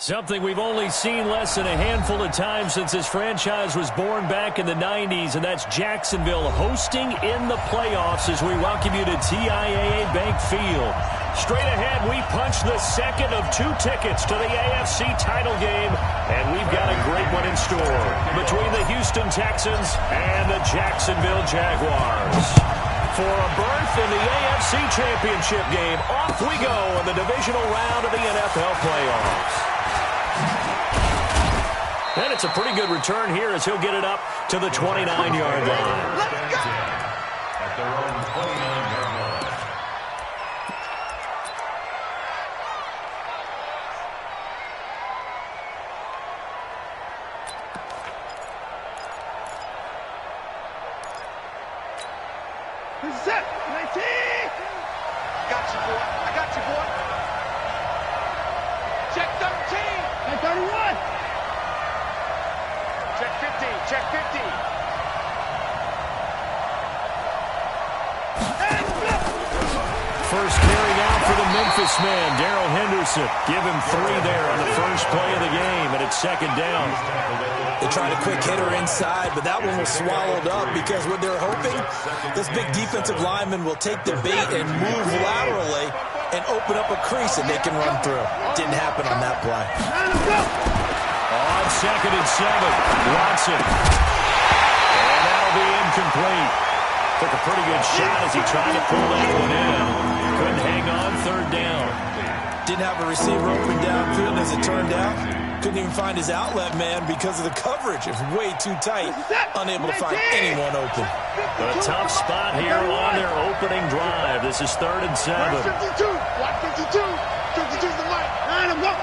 Something we've only seen less than a handful of times since this franchise was born back in the 90s, and that's Jacksonville hosting in the playoffs as we welcome you to TIAA Bank Field. Straight ahead, we punch the second of 2 tickets to the AFC title game, and we've got a great one in store between the Houston Texans and the Jacksonville Jaguars. For a berth in the AFC Championship game, off we go in the divisional round of the NFL playoffs. And it's a pretty good return here as he'll get it up to the 29-yard line. Let's go! At their own 29-yard line. Who's set? 19! Got you, boy. I got you, boy. Check 13. And 31. Check 50. Check 50. First carry out for the Memphis man, Darrell Henderson. Give him 3 there on the first play of the game, and it's second down. They tried a quick hitter inside, but that one was swallowed up because what they're hoping, this big defensive lineman will take the bait and move laterally and open up a crease that they can run through. Didn't happen on that play. On second and 7, Watson. And that'll be incomplete. Took a pretty good shot as he tried to pull that one in. Couldn't hang on, third down. Didn't have a receiver open downfield as it turned out. Couldn't even find his outlet man because of the coverage. It was way too tight. Unable to find anyone open. A tough spot here on their opening drive. This is third and 7. 52. Watch 52. 52's the mic. And I'm going.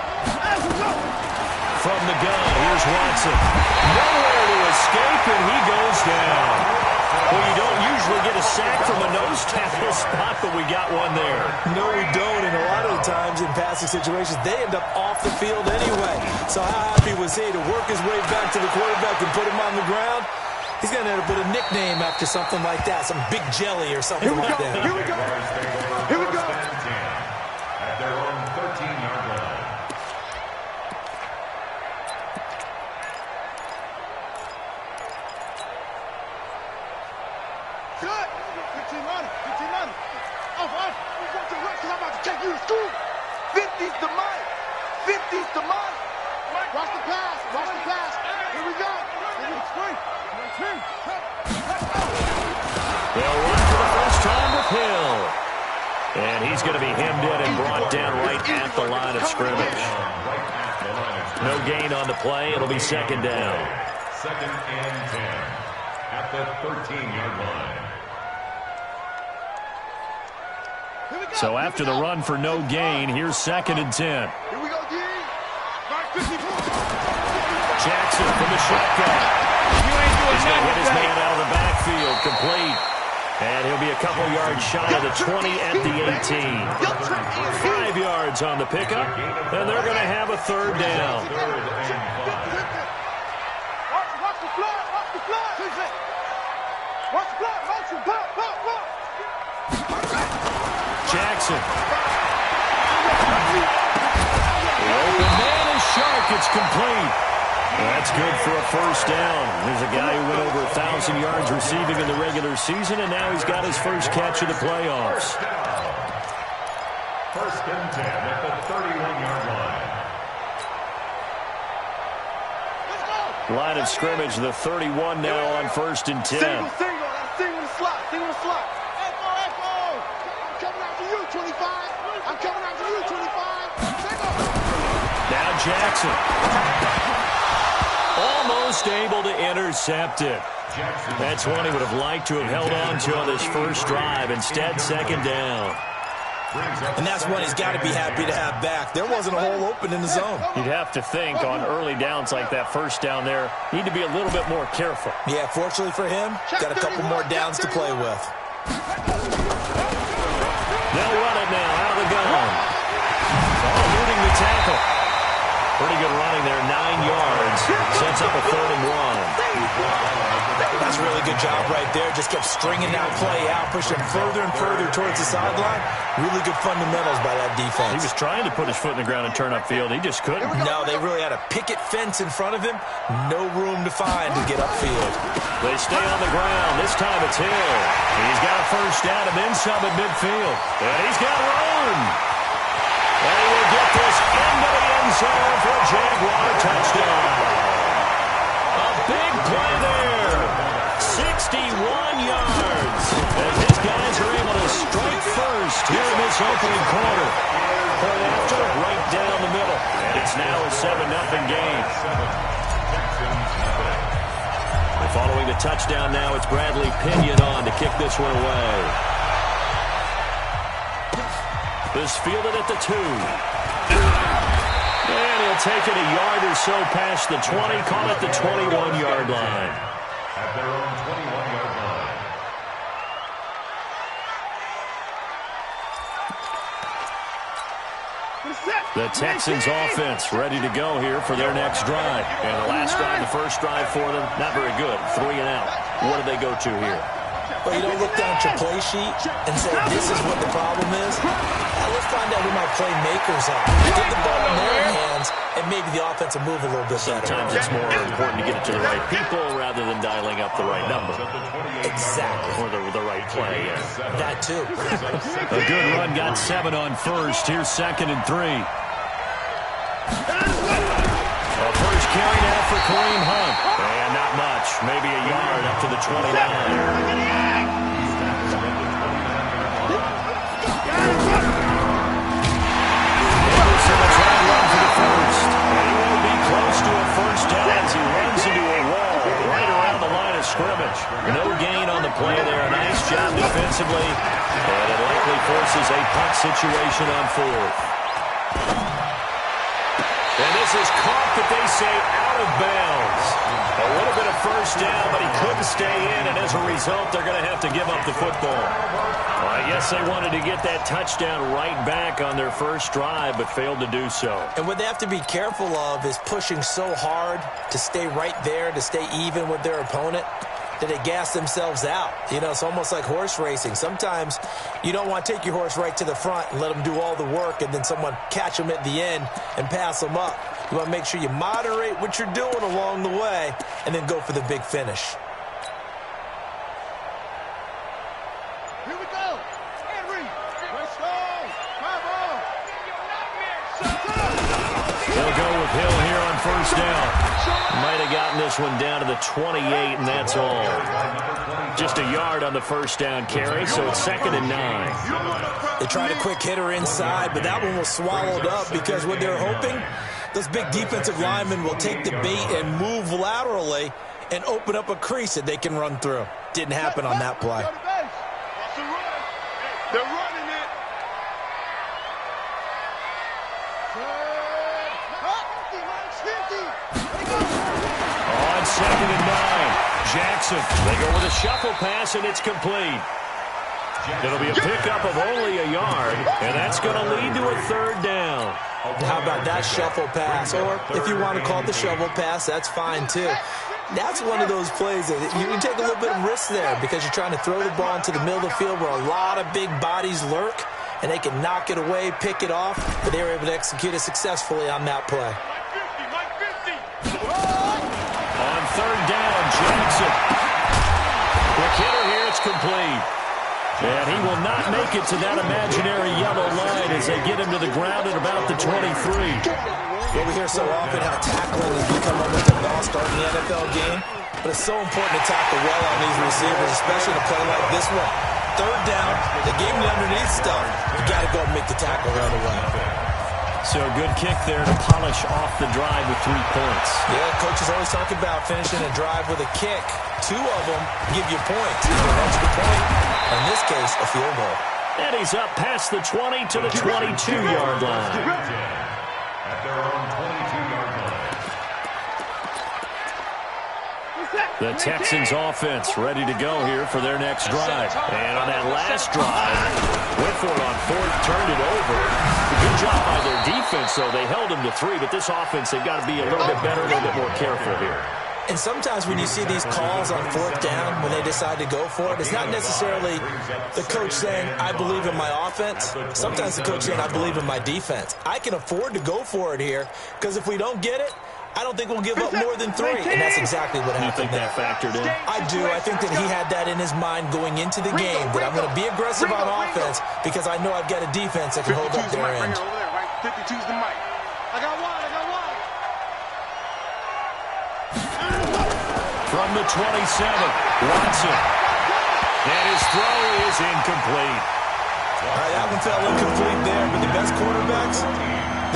From the gun, here's Watson. Nowhere to escape, and he goes down. Well, you don't usually get a sack from a nose tackle spot, but we got one there. No, we don't, and a lot of the times in passing situations, they end up off the field anyway. So how happy was he to work his way back to the quarterback and put him on the ground? He's going to end up with a nickname after something like that, some big jelly or something like that. Here we go. Here we go. At their own 13-yard line. Good. 15 money. 15 money. Off. We're going to rush. I'm about to take you to school. 50's the money. 50's the money. Watch the pass. Watch the pass. Here we go. They'll run for the first time with Hill. And he's going to be hemmed in and brought down right at the line of scrimmage. No gain on the play. It'll be second down. Second and 10 at the 13-yard line. So after the run for no gain, here's second and 10. Here we go, D. Jackson from the shotgun. He's going to hit his man out of the backfield, complete. And he'll be a couple yards shy of the 20 at the 18. 5 yards on the pickup, and they're going to have a third down. Watch the fly. Watch the fly. Watch the fly. Watch the fly. Jackson. The open man is Shark. It's complete. That's good for a first down. There's a guy who went over 1,000 yards receiving in the regular season, and now he's got his first catch of the playoffs. First and 10 at the 31-yard line. Line of scrimmage, the 31 now on first and 10. Single the slot. Echo. I'm coming after you, 25. I'm coming after you, 25. Single. Now Jackson. Almost able to intercept it. That's one he would have liked to have held on to on this first drive. Instead, second down. And that's one he's got to be happy to have back. There wasn't a hole open in the zone. You'd have to think on early downs like that first down there, need to be a little bit more careful. Yeah, fortunately for him, got a couple more downs to play with. They'll run it now out of the gun. Eluding the tackle. Pretty good running there, 9 yards. Sets up a 3rd and 1. That's a really good job right there. Just kept stringing that play out, pushing further and further towards the sideline. Really good fundamentals by that defense. He was trying to put his foot in the ground and turn upfield. He just couldn't. No, they really had a picket fence in front of him. No room to find to get upfield. They stay on the ground. This time it's Hill. He's got a first down and then some at midfield. And he's got room. And he will get this into the end zone for a Jaguar touchdown. A big play there. 61 yards. As his guys are able to strike first here in this opening quarter. Point after, right down the middle. And it's now a 7-0 game. Following the touchdown now, it's Bradley Pinion on to kick this one away. This fielded at the 2. And he'll take it a yard or so past the 20, call it the 21-yard line. At their own 21-yard line. The Texans offense ready to go here for their next drive. And the last drive, the first drive for them, not very good. 3 and out. What do they go to here? Well, you don't look down at your play sheet and say, this is what the problem is. Now, let's find out who my playmakers are. Get the ball in their hands, and maybe the offense will move a little bit better. Sometimes it's more important to get it to the right people rather than dialing up the right number. Exactly. Or the right play, yeah. That, too. A good run, got 7 on first. Here's 2nd and 3. A first carry now for Kareem Hunt. And not much. Maybe a yard up to the 29. Anderson will try to run for the first. And he will be close to a first down as he runs into a wall right around the line of scrimmage. No gain on the play there. A nice job defensively. And it likely forces a punt situation on 4th. And this is caught, but they say out of bounds. A little bit of first down, but he couldn't stay in, and as a result, they're going to have to give up the football. Well, I guess they wanted to get that touchdown right back on their first drive, but failed to do so. And what they have to be careful of is pushing so hard to stay right there, to stay even with their opponent, that they gas themselves out. You know, it's almost like horse racing. Sometimes you don't want to take your horse right to the front and let them do all the work and then someone catch them at the end and pass them up. You want to make sure you moderate what you're doing along the way and then go for the big finish. Here we go. Henry. Let's go. They'll go with Hill here on first down. Might have gotten this one down to the 28, and that's all. Just a yard on the first down carry, so it's 2nd and 9. They tried a quick hitter inside, but that one was swallowed up because what they're hoping, those big defensive linemen will take the bait and move laterally and open up a crease that they can run through. Didn't happen on that play. They're running it. On 2nd and 9, Jackson. They go with a shuffle pass, and it's complete. It'll be a pickup of only a yard, and that's going to lead to a 3rd down. How about that shuffle pass? Or if you want to call it the shovel pass, that's fine too. That's one of those plays that you can take a little bit of risk there because you're trying to throw the ball into the middle of the field where a lot of big bodies lurk, and they can knock it away, pick it off, but they were able to execute it successfully on that play. On 3rd down, Jackson. Quick hitter here, it's complete. And he will not make it to that imaginary yellow line as they get him to the ground at about the 23. Well, we hear so often how tackling has become almost a non-start in the NFL game, but it's so important to tackle well on these receivers, especially in a play like this one. 3rd down, they gave him the underneath stuff. You got to go and make the tackle right away. So a good kick there to polish off the drive with 3 points. Yeah, coaches always talk about finishing a drive with a kick. 2 of them give you points. Either an extra point, or in this case, a field goal. And he's up past the 20 to the 22-yard line. At their own 22-yard line. The Texans offense ready to go here for their next drive. And on that last drive, went for it on fourth, turned it over. Good job by their defense, though. They held them to 3, but this offense, they've got to be a little bit better, a little bit more careful here. And sometimes when you see these calls on fourth down, when they decide to go for it, it's not necessarily the coach saying, I believe in my offense. Sometimes the coach saying, I believe in my defense. I can afford to go for it here, because if we don't get it, I don't think we'll give up more than 3. And that's exactly what happened there. You think that factored in? I do. I think that he had that in his mind going into the game, that I'm going to be aggressive on offense because I know I've got a defense that can hold up their end. 52's the mic. I got one. From the 27, Watson. And his throw is incomplete. All right, that one fell incomplete there, but the best quarterbacks,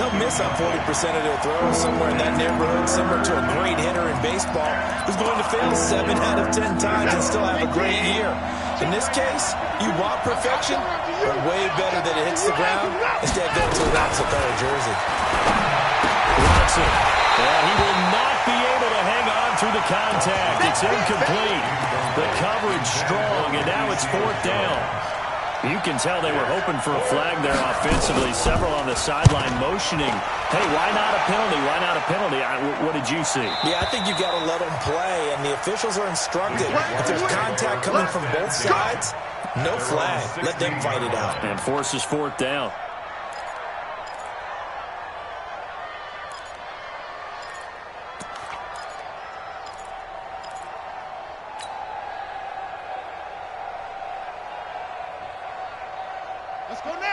they'll miss on 40% of their throws somewhere in that neighborhood, similar to a great hitter in baseball who's going to fail 7 out of 10 times and still have a great year. In this case, you want perfection, but way better that it hits the ground instead of going to the opposite color jersey. Watson. Yeah, he will not be able to hang on through the contact. It's incomplete. The coverage strong, and now it's fourth down. You can tell they were hoping for a flag there offensively. Several on the sideline motioning. Hey, why not a penalty? Why not a penalty? What did you see? Yeah, I think you've got to let them play, and the officials are instructed. If there's contact coming from both sides, no flag. Let them fight it out. And forces fourth down.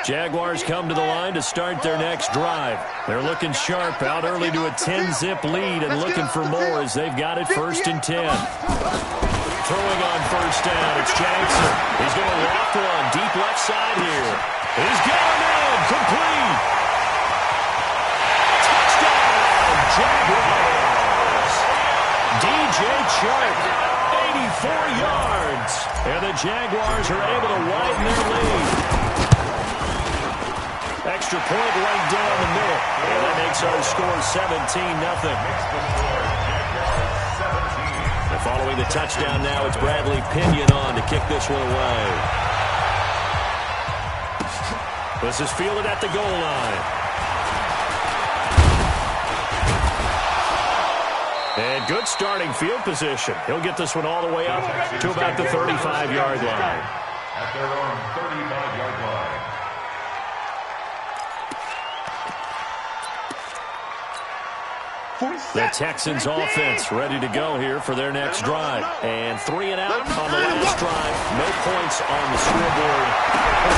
Jaguars come to the line to start their next drive. They're looking sharp, out early to a 10-zip lead and looking for more as they've got it 1st and 10. Throwing on first down, it's Jackson. He's going to loft one deep left side here. He's got him in, complete. Touchdown, Jaguars. DJ Chark, 84 yards. And the Jaguars are able to widen their lead. Extra point right down the middle. And that makes our score 17-0. And following the touchdown now, it's Bradley Pinion on to kick this one away. This is fielded at the goal line. And good starting field position. He'll get this one all the way up to about the 35-yard line. At their own 35-yard line. The Texans offense ready to go here for their next drive. And 3 and out on the last drive. No points on the scoreboard.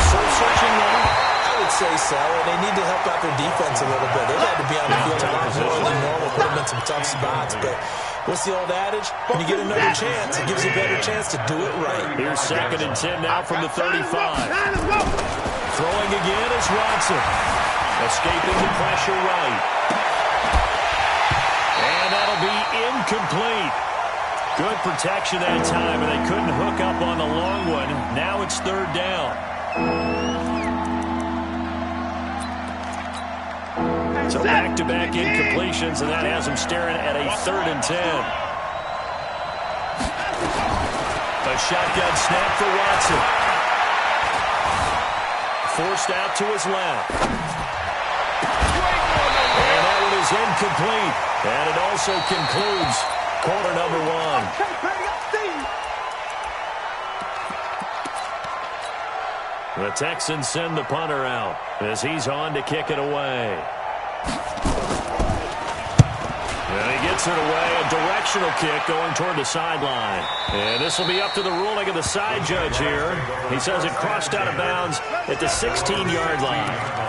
Soul searching now? I would say so, and they need to help out their defense a little bit. They've had to be on the field a lot more than normal, put them in some tough spots. But what's the old adage? When you get another chance, it gives you a better chance to do it right. Here's 2nd and 10 now from the 35. Throwing again is Watson. Escaping the pressure right. And that'll be incomplete. Good protection that time, and they couldn't hook up on the long one. Now it's 3rd down. So back-to-back incompletions, and that has them staring at a 3rd and 10. A shotgun snap for Watson. Forced out to his left. And that one is incomplete. And it also concludes quarter number 1. The Texans send the punter out as he's on to kick it away. And he gets it away, a directional kick going toward the sideline. And this will be up to the ruling of the side judge here. He says it crossed out of bounds at the 16-yard line.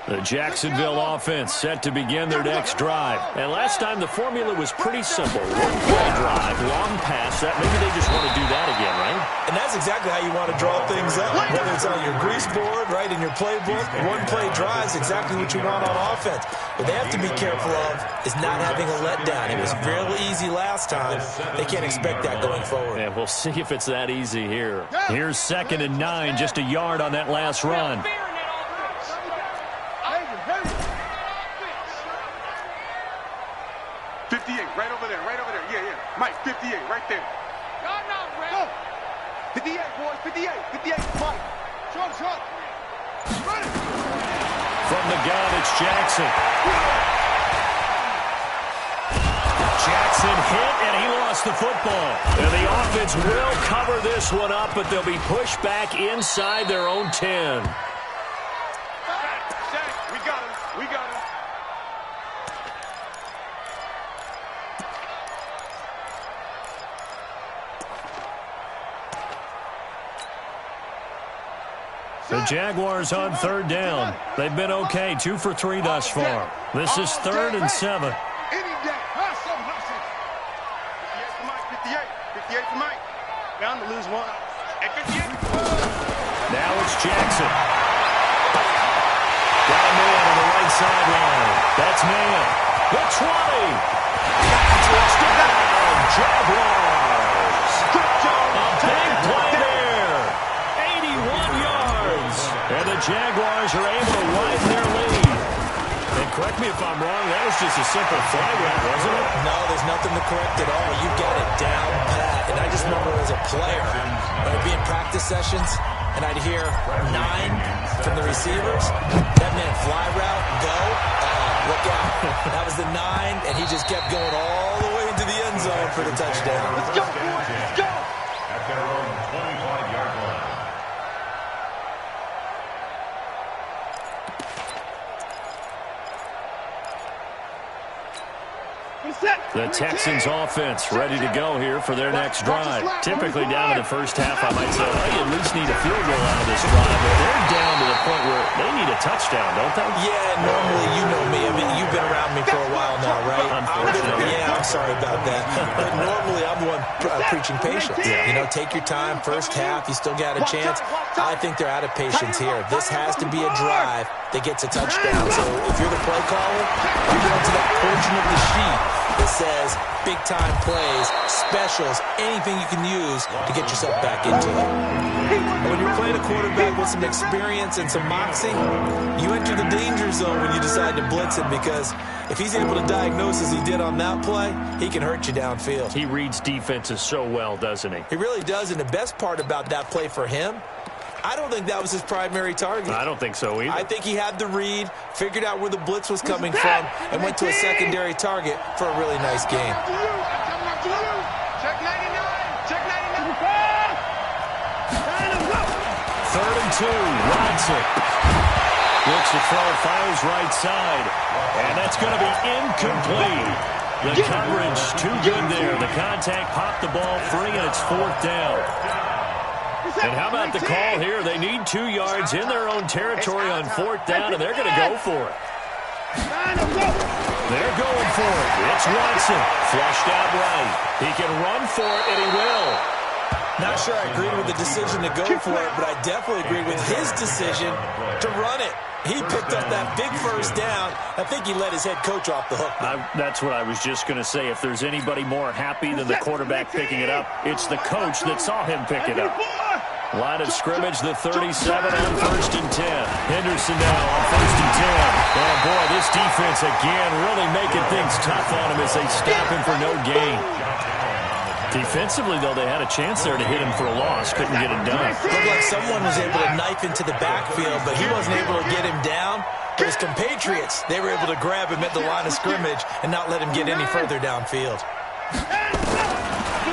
The Jacksonville offense set to begin their next drive. And last time the formula was pretty simple. One-play drive, long pass. That maybe they just want to do that again, right? And that's exactly how you want to draw things up. Whether it's on your grease board, right, in your playbook, one-play drive is exactly what you want on offense. What they have to be careful of is not having a letdown. It was real easy last time. They can't expect that going forward. And we'll see if it's that easy here. Here's 2nd and 9, just a yard on that last run. 58, right over there, right over there. Yeah, yeah. Mike, 58, right there. Go. 58, boys, 58. 58, Mike. Short. Ready. From the gun, it's Jackson. Jackson hit, and he lost the football. And the offense will cover this one up, but they'll be pushed back inside their own 10. We got him. The Jaguars on third down. They've been okay, 2 for 3 thus far. This is 3rd and 7. Any day. Hustle. 58 for Mike, 58 for Mike. Bound to lose one. At 58. Now it's Jackson. Got a man on the right sideline. That's man. The 20. Touchdown, Jaguars. A big play there. 81 yards. And the Jaguars are able to widen their lead. And correct me if I'm wrong, that was just a simple flag route, wasn't it? No, there's nothing to correct at all. You got it down pat. And I just remember as a player, when I'd be in practice sessions, and I'd hear 9 from the receivers. That meant fly route, go, look out. That was the 9, and he just kept going all the way into the end zone for the touchdown. Let's go, boys. Let's go. At their own 25-yard line. The Texans offense ready to go here for their next drive. Typically down to the first half, I might say, well, you at least need a field goal out of this drive. But they're down to the point where they need a touchdown, don't they? Yeah, normally, you know me. I mean, you've been around me for a while now, right? Unfortunately. Yeah, I'm sorry about that. But normally, I'm the one preaching patience. Yeah. You know, take your time. First half, you still got a chance. I think they're out of patience here. This has to be a drive that gets a touchdown. So if you're the play caller, you're going to that portion of the sheet that says big-time plays, specials, anything you can use to get yourself back into it. And when you're playing a quarterback with some experience and some moxie, you enter the danger zone when you decide to blitz him, because if he's able to diagnose as he did on that play, he can hurt you downfield. He reads defenses so well, doesn't he? He really does, and the best part about that play for him, I don't think that was his primary target. I don't think so either. I think he had the read, figured out where the blitz was coming from, and went to a secondary target for a really nice game. Check 99. Check 99. 3rd and 2. Watson looks to throw, fires right side, and that's going to be incomplete. The coverage too good there. The contact popped the ball free, and it's 4th down. And how about the call here? They need 2 yards in their own territory on 4th down, and they're going to go for it. They're going for it. It's Watson. Flushed out right. He can run for it, and he will. Not sure I agreed with the decision to go for it, but I definitely agreed with his decision to run it. He picked up that big first down. I think he let his head coach off the hook. That's what I was just going to say. If there's anybody more happy than the quarterback picking it up, it's the coach that saw him pick it up. Line of scrimmage, the 37 on 1st and 10. Henderson now on 1st and 10. Oh, boy, this defense again really making things tough on him as they stop him for no gain. Defensively, though, they had a chance there to hit him for a loss. Couldn't get it done. Looked like someone was able to knife into the backfield, but he wasn't able to get him down. But his compatriots, they were able to grab him at the line of scrimmage and not let him get any further downfield.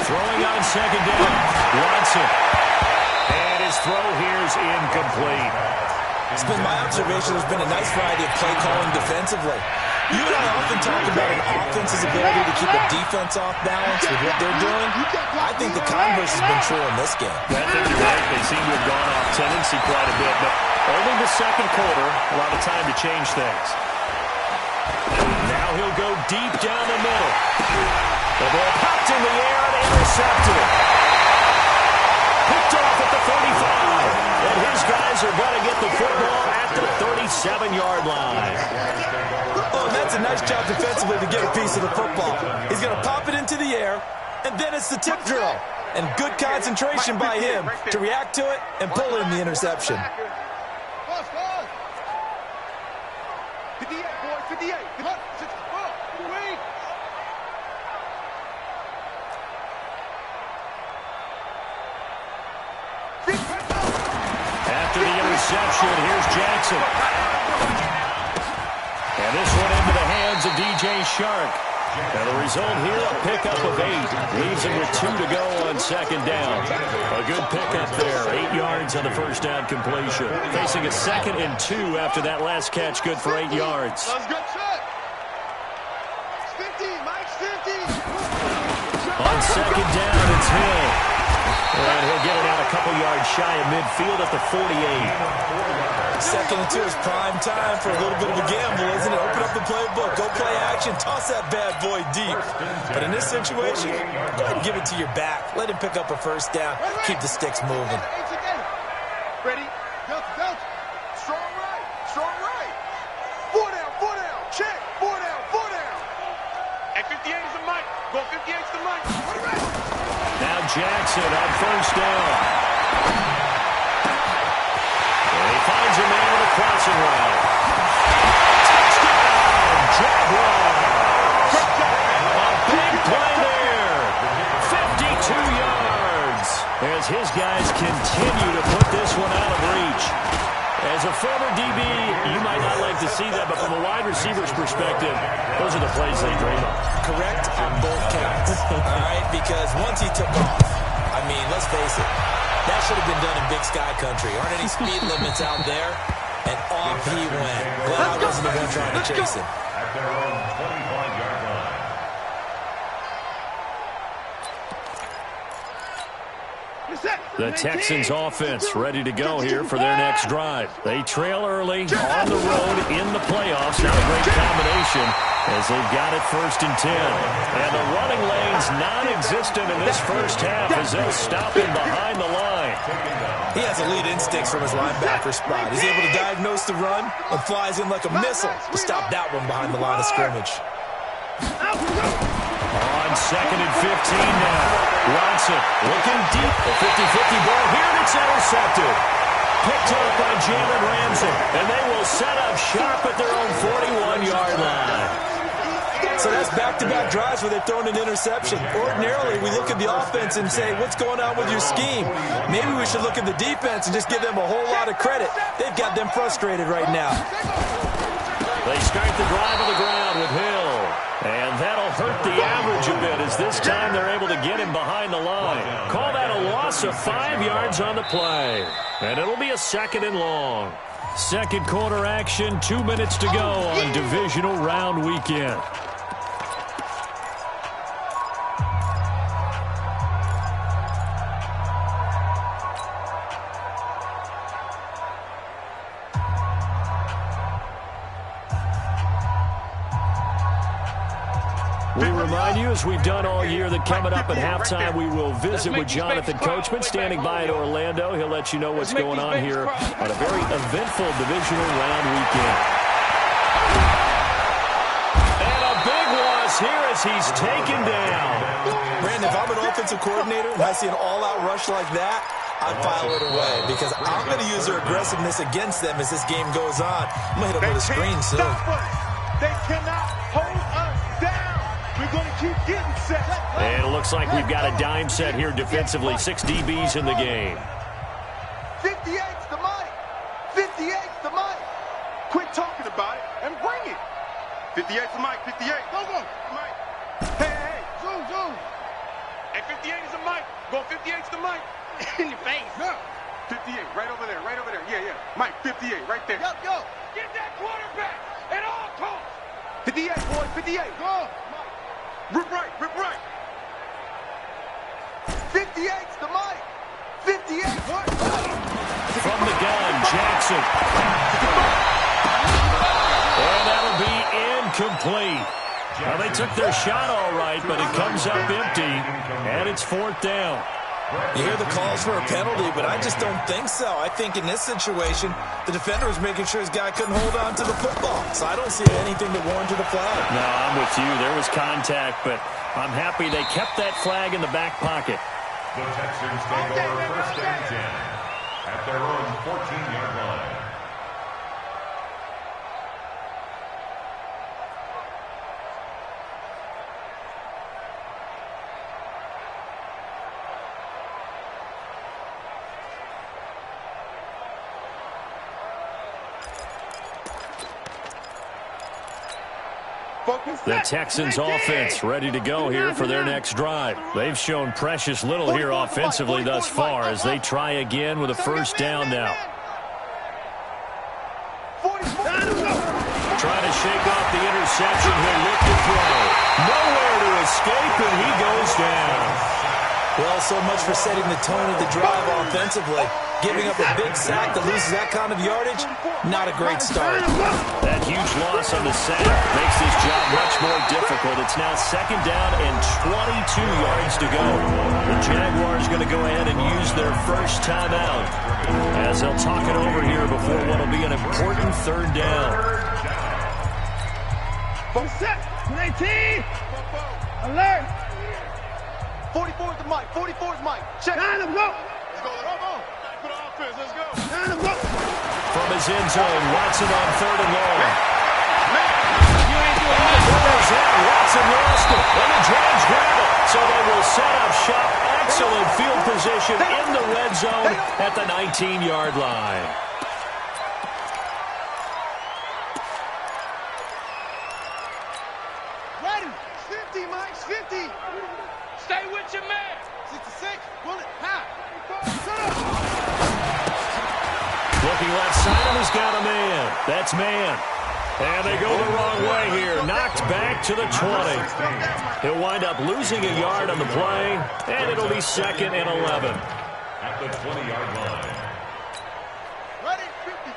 Throwing on 2nd down. Watson. And his throw here is incomplete. It's been my observation there's been a nice variety of play calling defensively. You and I often talk about an offense's ability to keep a defense off balance with what they're doing. I think the converse has been true in this game. I think you're right. They seem to have gone off tendency quite a bit, but only the 2nd quarter, a lot of time to change things. Now he'll go deep down the middle. The ball popped in the air and intercepted. Picked off at the 35. And his guys are going to get the football at the 37-yard line. Oh, and that's a nice job defensively to get a piece of the football. He's going to pop it into the air, and then it's the tip drill. And good concentration by him to react to it and pull in the interception. 58, boys, 58. motion. Here's Jackson. And this one into the hands of DJ Shark. And the result here, a pickup of 8. Leaves him with 2 to go on second down. A good pickup there. 8 yards on the first down completion. Facing a 2nd and 2 after that last catch. Good for 8 yards. That's good shot. 50, Mike's 50. On second down, it's Hill. And he'll get it out a couple yards shy of midfield at the 48. 2nd and 2 is prime time for a little bit of a gamble, isn't it? Open up the playbook, go play action, toss that bad boy deep. But in this situation, go ahead and give it to your back. Let him pick up a first down. Keep the sticks moving. Ready? Delta. Strong right. Strong right. 4 down. Check. 4 down. And 58 is the mic. Go 58 is the mic. Now Jackson on first down. Finds a man with a crossing route. Touchdown, Jaguars! A big play there. 52 yards. As his guys continue to put this one out of reach. As a former DB, you might not like to see that, but from a wide receiver's perspective, those are the plays they dream of. Correct on both counts. All right, because once he took off, I mean, let's face it, that should have been done in Big Sky Country. Aren't any speed limits out there? And off he went. Glad I wasn't the one trying to chase him. At their own 25-yard line. The Texans offense ready to go here for their next drive. They trail early on the road in the playoffs. Not a great combination as they've got it 1st and 10. And the running lane's non-existent in this first half as they'll stop him behind the line. He has elite instincts from his linebacker spot. He's able to diagnose the run and flies in like a missile to stop that one behind the line of scrimmage. On 2nd and 15 now. Watson looking deep. A 50-50 ball here, and it's intercepted. Picked up by Jalen Ramsey, and they will set up shop at their own 41-yard line. So that's back-to-back drives where they've thrown an interception. Ordinarily, we look at the offense and say, what's going on with your scheme? Maybe we should look at the defense and just give them a whole lot of credit. They've got them frustrated right now. They start the drive on the ground with Hill. And that'll hurt the average a bit as this time they're able to get him behind the line. Call that a loss of 5 yards on the play. And it'll be a 2nd and long. Second quarter action, 2 minutes to go on Divisional Round Weekend. We remind you, as we've done all year, that coming up at halftime, we will visit with Jonathan Coachman, standing by at Orlando. He'll let you know what's going on here on a very eventful divisional round weekend. And a big loss here as he's taken down. Brandon, if I'm an offensive coordinator and I see an all-out rush like that, I'd file it away because I'm going to use their aggressiveness against them as this game goes on. I'm going to hit them with a screen soon. They cannot hold us down. We're going to keep getting set. And it looks like we've got a dime set here defensively. 6 DBs in the game. 58's the mic. 58's the mic. Quit talking about it and bring it. 58's the mic. 58. Go. Mike. Hey. Zoom. And 58 is the mic. Go 58's the mic. In your face. Yeah. 58. Right over there. Yeah. Mike, 58. Right there. Yep. Get that quarterback at all costs. 58, boy. 58. Go. Rip right. 58's the mic. 58. What? From the gun, Jackson. And that'll be incomplete. Now, they took their shot all right, but it comes up empty, and it's 4th down. You hear the calls for a penalty, but I just don't think so. I think in this situation, the defender was making sure his guy couldn't hold on to the football. So I don't see anything that warranted a flag. No, I'm with you. There was contact, but I'm happy they kept that flag in the back pocket. The Texans take over 1st and 10 at their own 14-yard line. The Texans offense ready to go here for their next drive. They've shown precious little here offensively thus far as they try again with a first down now. Trying to shake off the interception. He'll look to throw. Nowhere to escape, and he goes down. Well, so much for setting the tone of the drive offensively. Giving up a big sack that loses that kind of yardage, not a great start. That huge loss on the sack makes this job much more difficult. It's now second down and 22 yards to go. The Jaguars going to go ahead and use their first timeout as they'll talk it over here before what will be an important third down. 18. Alert. 44 is the mic. 44 is Mike. Check. Let's go. Let's go. Put on offense. Let's go. From his end zone, Watson on third and long. Watson lost it. And the Jags grab it. So they will set up shop. Excellent field position in the red zone at the 19-yard line. Ready. 50, Mike. 50. Stay with your man. 66. Bullet. Half. Looking left side, and he's got a man. That's man. And they go the wrong way here. Knocked back to the 20. He'll wind up losing a yard on the play, and it'll be second and 11. At the 20-yard line. Ready. 50.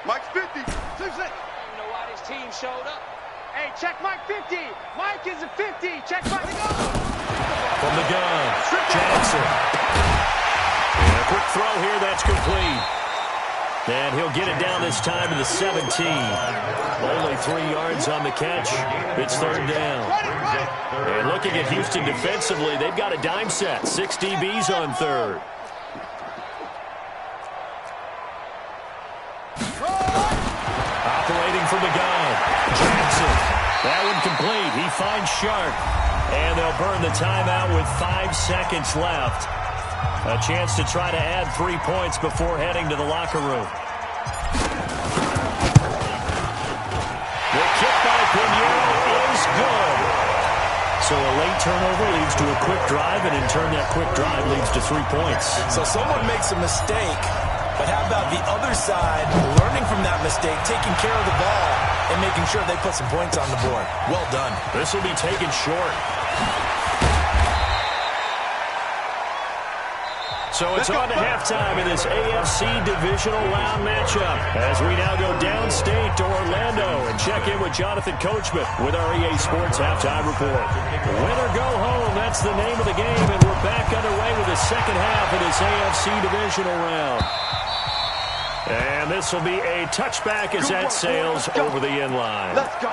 Mike's 50. 66. I don't know why this team showed up. Hey, check Mike 50. Mike is a 50. Check Mike. From the gun, Jackson. And a quick throw here, that's complete. And he'll get it down this time to the 17. Only 3 yards on the catch. It's third down. And looking at Houston defensively, they've got a dime set. 6 DBs on third. Operating from the gun, Jackson. That one complete. He finds Sharp. And they'll burn the timeout with 5 seconds left. A chance to try to add 3 points before heading to the locker room. The kick by Pinheiro is good. So a late turnover leads to a quick drive, and in turn that quick drive leads to 3 points. So someone makes a mistake, but how about the other side learning from that mistake, taking care of the ball, and making sure they put some points on the board? Well done. This will be taken short. So it's on to halftime in this AFC Divisional round matchup as we now go downstate to Orlando and check in with Jonathan Coachman with our EA Sports Halftime Report. Win or go home, that's the name of the game, and we're back underway with the second half of this AFC Divisional round. And this will be a touchback as that sails over the end line. Let's go.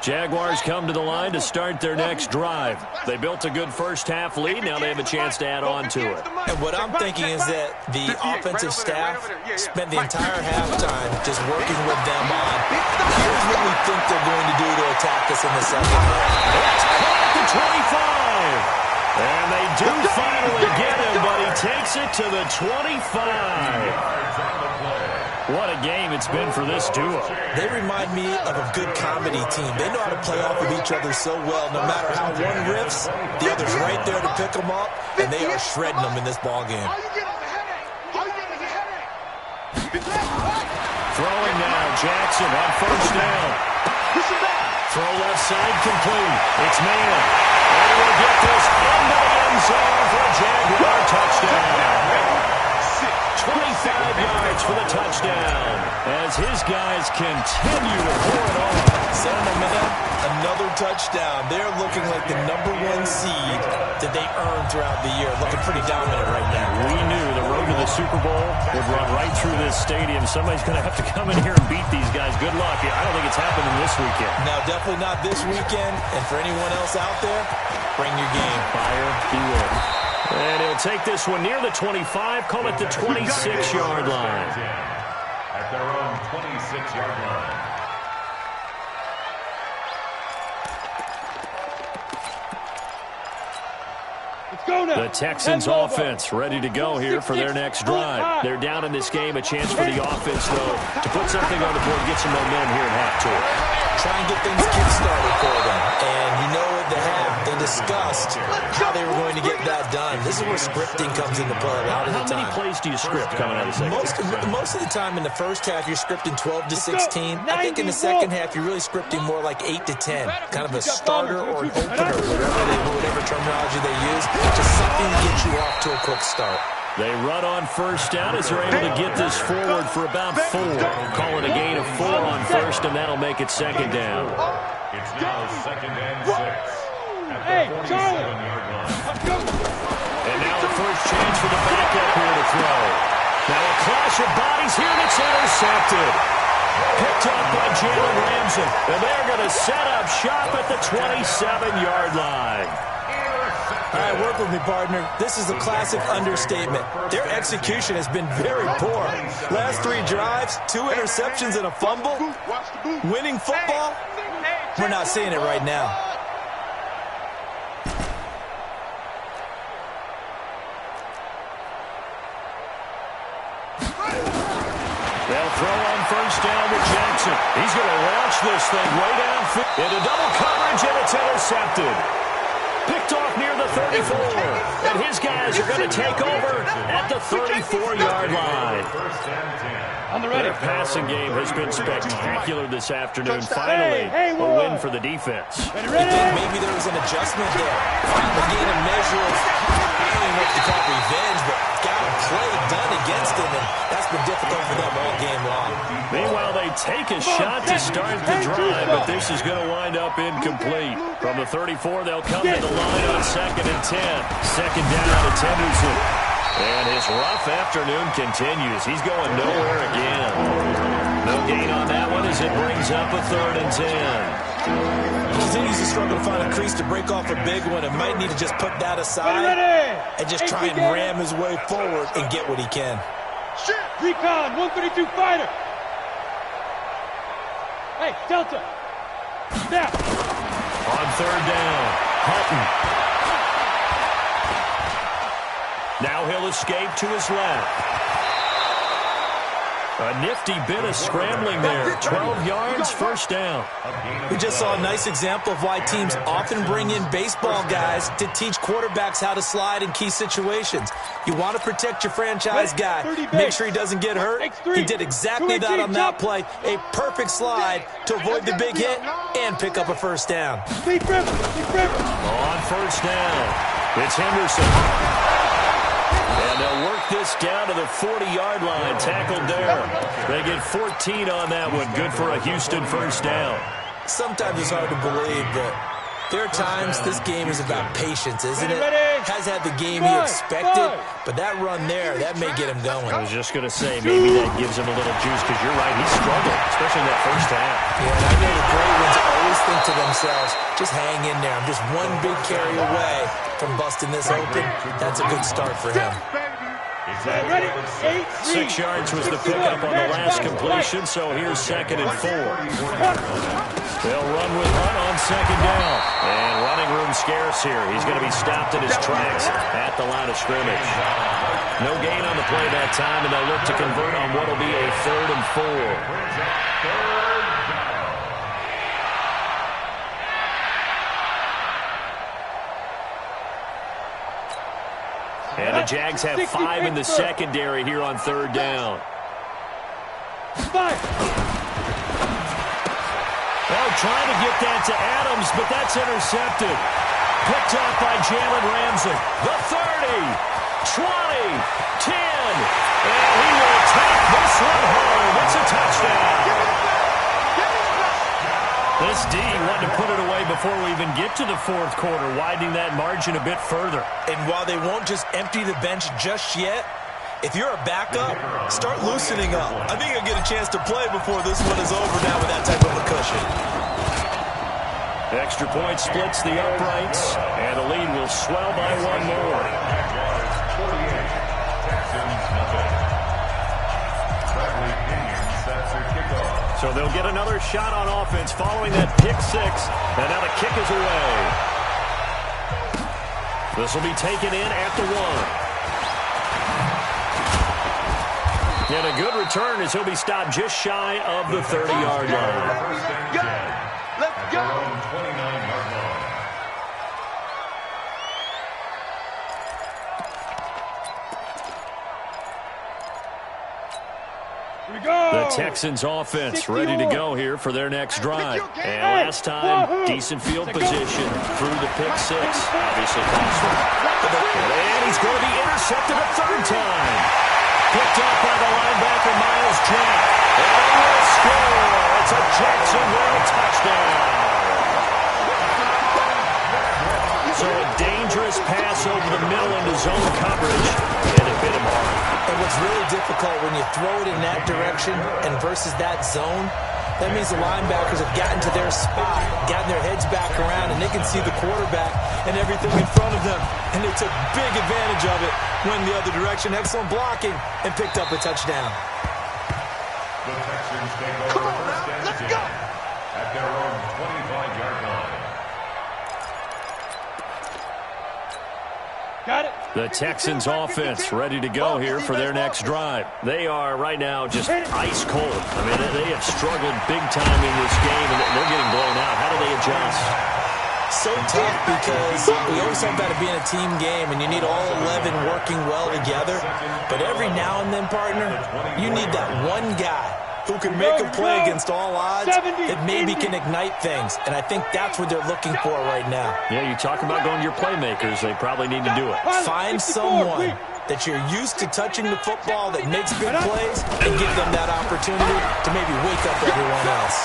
Jaguars come to the line to start their next drive. They built a good first-half lead. Now they have a chance to add on to it. And what I'm thinking is that the offensive staff spent the entire halftime just working with them on, here's what we think they're going to do to attack us in the second half. It's caught the 25. And they do finally get him, but he takes it to the 25. What a game it's been for this duo. They remind me of a good comedy team. They know how to play off of each other so well. No matter how one riffs, the other's right there to pick them up, and they are shredding them in this ballgame. Throwing now, Jackson on first down. Throw left side complete. It's man. And we'll get this into the end zone for a Jaguar touchdown. 25 yards for the touchdown as his guys continue to pour it on. Send them in. Another touchdown. They're looking like the #1 seed that they earned throughout the year. Looking pretty dominant right now. We knew the road to the Super Bowl would run right through this stadium. Somebody's going to have to come in here and beat these guys. Good luck. I don't think it's happening this weekend. No, definitely not this weekend. And for anyone else out there, bring your game. Fire beware. And he'll take this one near the 25, call it the 26-yard line. At their own 26-yard line. The Texans offense ready to go here for their next drive. They're down in this game. A chance for the offense, though, to put something on the board, get some momentum here in half two. Try and get things kick-started for them. And you know at the half, they discussed how they were going to get that done. This is where scripting comes into play a lot of the time. How many plays do you script coming out of the second? Most of the time in the first half, you're scripting 12 to 16. I think in the second half, you're really scripting more like 8 to 10. Kind of a starter or an opener, whatever terminology they use. Just something to get you off to a quick start. They run on first down as they're able to get this forward for about 4. Call it a gain of 4 on first, and that'll make it second down. It's now second and 6 at the 47-yard line. And now the first chance for the backup here to throw. Now a clash of bodies here, and it's intercepted. Picked up by Jalen Ramsey. And they're going to set up shop at the 27-yard line. All right, work with me, partner. This is a classic understatement. Their execution has been very poor. Last 3 drives, 2 interceptions and a fumble. Winning football? We're not seeing it right now. They'll throw on first down to Jackson. He's going to launch this thing way downfield. Into double coverage, and it's intercepted. Picked off near the 34. And his guys are going to take over at the 34-yard line. Their passing game has been spectacular this afternoon. Finally, a win for the defense. I think maybe there was an adjustment there. Finally getting a measure of, I don't even know if you call it revenge, but got a play done against him, and that's been difficult for them all game long. Meanwhile, they take a shot to start the drive, but this is going to wind up incomplete. From the 34, they'll come to the line on second and 10. Second down to Henderson. And his rough afternoon continues. He's going nowhere again. No gain on that one as it brings up a 3rd and 10. He continues to struggle to find a crease to break off a big one and might need to just put that aside and just try and ram his way forward and get what he can. Recon, 132 fighter. Hey, Delta. Snap. On 3rd down, Hutton. Now he'll escape to his left. A nifty bit of scrambling there. 12 yards, first down. We just saw a nice example of why teams often bring in baseball guys to teach quarterbacks how to slide in key situations. You want to protect your franchise guy. Make sure he doesn't get hurt. He did exactly that on that play. A perfect slide to avoid the big hit and pick up a first down. On first down, it's Henderson. And they'll work this down to the 40-yard line. Tackled there. They get 14 on that one. Good for a Houston first down. Sometimes it's hard to believe, but there are times this game is about patience, isn't it? Has had the game he expected, but that run there, that may get him going. I was just going to say, maybe that gives him a little juice, because you're right, he struggled, especially in that first half. Yeah, and I know the great ones always think to themselves, just hang in there. I'm just one big carry away from busting this open. That's a good start for him. 6 yards was the pickup on the last completion, so here's 2nd and 4. They'll run with Hunt on 2nd down. And running room scarce here. He's going to be stopped in his tracks at the line of scrimmage. No gain on the play that time, and they'll look to convert on what will be a 3rd and 4. And the Jags have 5 in the secondary here on 3rd down. Well, trying to get that to Adams, but that's intercepted. Picked up by Jalen Ramsey. The 30, 20, 10. And he will take this one home. It's a touchdown. This D wanted to put it away before we even get to the 4th quarter, widening that margin a bit further. And while they won't just empty the bench just yet, if you're a backup, start loosening up. I think you'll get a chance to play before this one is over now with that type of a cushion. Extra point splits the uprights, and the lead will swell by 1 more. So they'll get another shot on offense following that pick 6, and now the kick is away. This will be taken in at the 1. And a good return as he'll be stopped just shy of the 30-yard line. Let's go. 29-yard line. The Texans offense ready to go here for their next drive. And last time, decent field position through the pick six. Obviously costly. And he's going to be intercepted a third time. Picked up by the linebacker, Miles Jack. And they will score. It's a Jacksonville touchdown. So a dangerous pass over the middle into zone coverage. And it hit him hard. And what's really difficult when you throw it in that direction and versus that zone, that means the linebackers have gotten to their spot, gotten their heads back around, and they can see the quarterback and everything in front of them. And they took big advantage of it, went the other direction, excellent blocking, and picked up a touchdown. The Texans take over first and 10 at their own 25-yard line. Got it. The Texans offense ready to go here for their next drive. They are right now just ice cold. I mean, they have struggled big time in this game, and they're getting blown out. How do they adjust? So tough because we always talk about it being a team game, and you need all 11 working well together. But every now and then, partner, you need that one guy who can make a play against all odds that maybe can ignite things. And I think that's what they're looking for right now. Yeah, you talk about going to your playmakers. They probably need to do it. Find someone that you're used to touching the football that makes big plays and give them that opportunity to maybe wake up everyone else.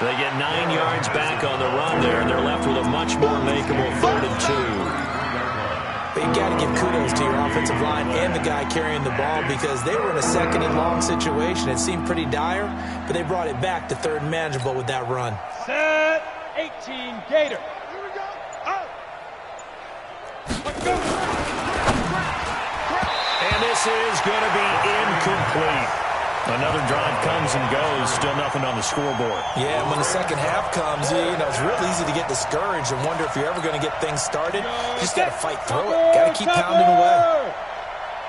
They get 9 yards back on the run there, and they're left with a much more makeable 3rd and 2. But you got to give kudos to your offensive line and the guy carrying the ball because they were in a 2nd and long situation. It seemed pretty dire, but they brought it back to 3rd and manageable with that run. Set 18 Gator. Here we go. Out. Let's go. And this is going to be incomplete. Another drive comes and goes, still nothing on the scoreboard. Yeah, and when the second half comes, it's real easy to get discouraged and wonder if you're ever going to get things started. You just got to fight through it. Got to keep pounding away.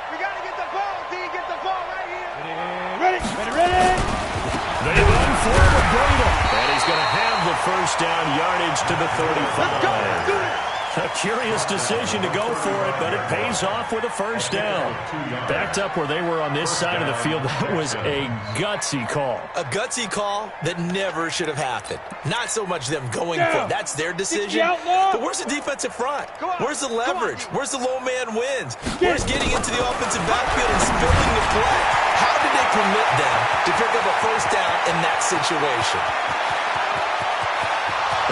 We got to get the ball, D. Get the ball right here. Ready. They run forward, Brady. And he's going to have the first down yardage to the 35. Let's go. Let's do it. A curious decision to go for it, but it pays off with a first down. Backed up where they were on this side of the field, that was a gutsy call. A gutsy call that never should have happened. Not so much them going for it. That's their decision. But where's the defensive front? Where's the leverage? Where's the low man wins? Where's getting into the offensive backfield and spilling the play? How did they permit them to pick up a first down in that situation?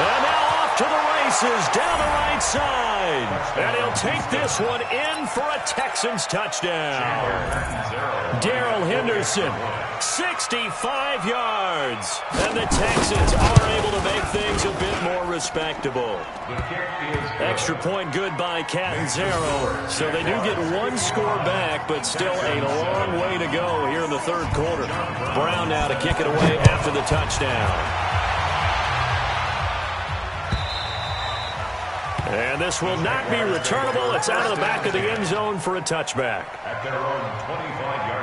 And now off to the races down the right side. And he'll take this one in for a Texans touchdown. Darrell Henderson, 65 yards. And the Texans are able to make things a bit more respectable. Extra point good by Catanzaro. So they do get one score back, but still a long way to go here in the 3rd quarter. Brown now to kick it away after the touchdown. And this will not be returnable. It's out of the back of the end zone for a touchback. At their own 25-yard